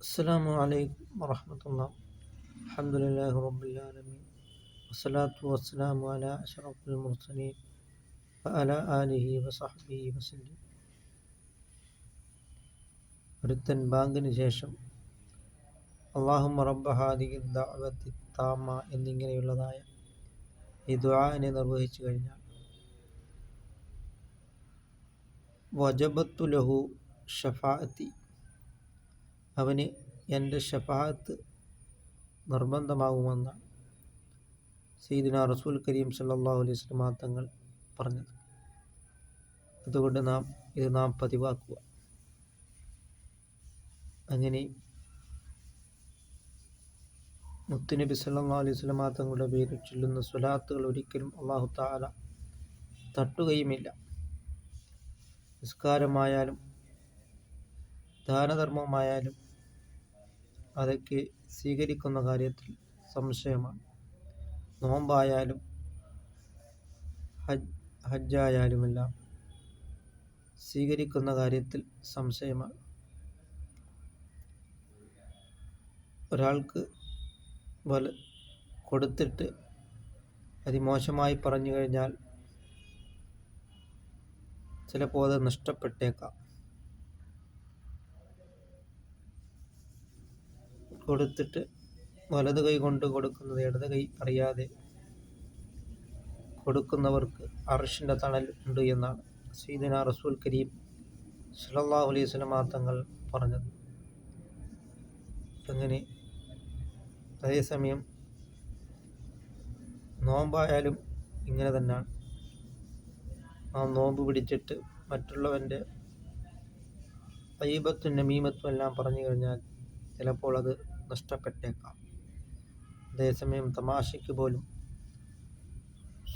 അസ്സലാമു അലൈക്കും വറഹ്മത്തുള്ളാഹി. അൽഹംദുലില്ലാഹി റബ്ബിൽ ആലമീൻ. വസ്സലാത്തു വസ്സലാമു അലാ അഷ്റഫിൽ മുർസലീൻ വഅലാ ആലിഹി വസഹ്ബിഹി വസല്ലം. ഒരുത്തൻ ബാങ്കിന് ശേഷം അല്ലാഹുമ്മ റബ്ബ ഹാദിഹി ദഅവത്തി താമ്മ എന്നിങ്ങനെയുള്ളതായ ഈ ദുആഇനെ നിർവഹിച്ചു കഴിഞ്ഞാൽ വജബത്തു ലഹു ഷഫാഅത്തി, അവന് എൻ്റെ ഷഫാഅത്ത് നിർബന്ധമാകുമെന്നാണ് സയ്യിദുനാ റസൂൽ കരീം സല്ലല്ലാഹു അലൈഹി വസല്ലം തങ്ങൾ പറഞ്ഞത്. അതുകൊണ്ട് നാം പതിവാക്കുക. അങ്ങനെ മുത്തുനബി സല്ലല്ലാഹു അലൈഹി വസല്ലം തങ്ങളുടെ പേരിൽ ചൊല്ലുന്ന സ്വലാത്തുകൾ ഒരിക്കലും അല്ലാഹു തആല തട്ടുകയുമില്ല. നിസ്കാരമായാലും ദാനധർമ്മമായാലും അതൊക്കെ സ്വീകരിക്കുന്ന കാര്യത്തിൽ സംശയമാണ്. നോമ്പായാലും ഹജ്ജായാലുമെല്ലാം സ്വീകരിക്കുന്ന കാര്യത്തിൽ സംശയമാണ്. ഒരാൾക്ക് കൊടുത്തിട്ട് അതിമോശമായി പറഞ്ഞു കഴിഞ്ഞാൽ ചിലപ്പോൾ അത് നഷ്ടപ്പെട്ടേക്കാം. കൊടുത്തിട്ട് വലത് കൈ കൊണ്ട് കൊടുക്കുന്നത് ഇടത് കൈ അറിയാതെ കൊടുക്കുന്നവർക്ക് അർശിൻ്റെ തണൽ ഉണ്ട് എന്നാണ് സയ്യിദുനാ റസൂൽ കരീം സല്ലല്ലാഹു അലൈഹി വസല്ലം തങ്ങൾ പറഞ്ഞത്. അങ്ങനെ അതേസമയം നോമ്പായാലും ഇങ്ങനെ തന്നെയാണ്. നാം നോമ്പ് പിടിച്ചിട്ട് മറ്റുള്ളവൻ്റെ ഗീബത്തും നമീമത്തും എല്ലാം പറഞ്ഞു കഴിഞ്ഞാൽ ചിലപ്പോൾ അത് നഷ്ടപ്പെട്ടേക്കാം. അതേസമയം തമാശയ്ക്ക് പോലും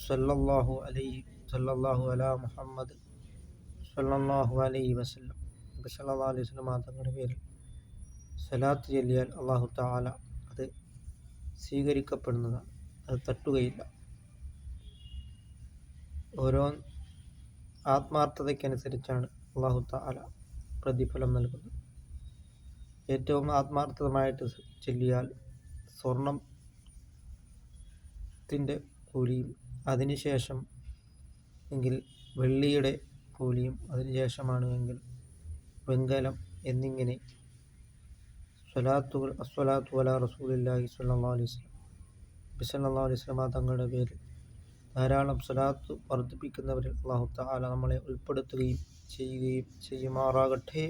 സല്ലല്ലാഹു അലാ മുഹമ്മദ് സല്ലല്ലാഹു അലൈഹി വസല്ലം സല്ലല്ലാഹു അലൈഹി വസല്ലം തങ്ങളുടെ പേരിൽ സ്വലാത്ത് ചൊല്ലിയാൽ അല്ലാഹു തആല അത് സ്വീകരിക്കപ്പെടുന്നതാണ്. അത് തട്ടുകയില്ല. ഓരോ ആത്മാർത്ഥതയ്ക്കനുസരിച്ചാണ് അല്ലാഹു തആല പ്രതിഫലം നൽകുന്നത്. ഏറ്റവും ആത്മാർത്ഥമായിട്ട് ചൊല്ലിയാൽ സ്വർണത്തിൻ്റെ കൂലിയും, അതിനുശേഷം എങ്കിൽ വെള്ളിയുടെ കൂലിയും, അതിനുശേഷമാണ് എങ്കിൽ വെങ്കലം എന്നിങ്ങനെ അസ്സലാത്തു അലാ റസൂലില്ലാഹി സ്വല്ലല്ലാഹു അലൈഹി വസല്ലം തങ്ങളുടെ പേരിൽ ധാരാളം സ്വലാത്ത് വർദ്ധിപ്പിക്കുന്നവരിൽ അല്ലാഹു തആല നമ്മളെ ഉൾപ്പെടുത്തുകയും ചെയ്യുമാറാകട്ടെ.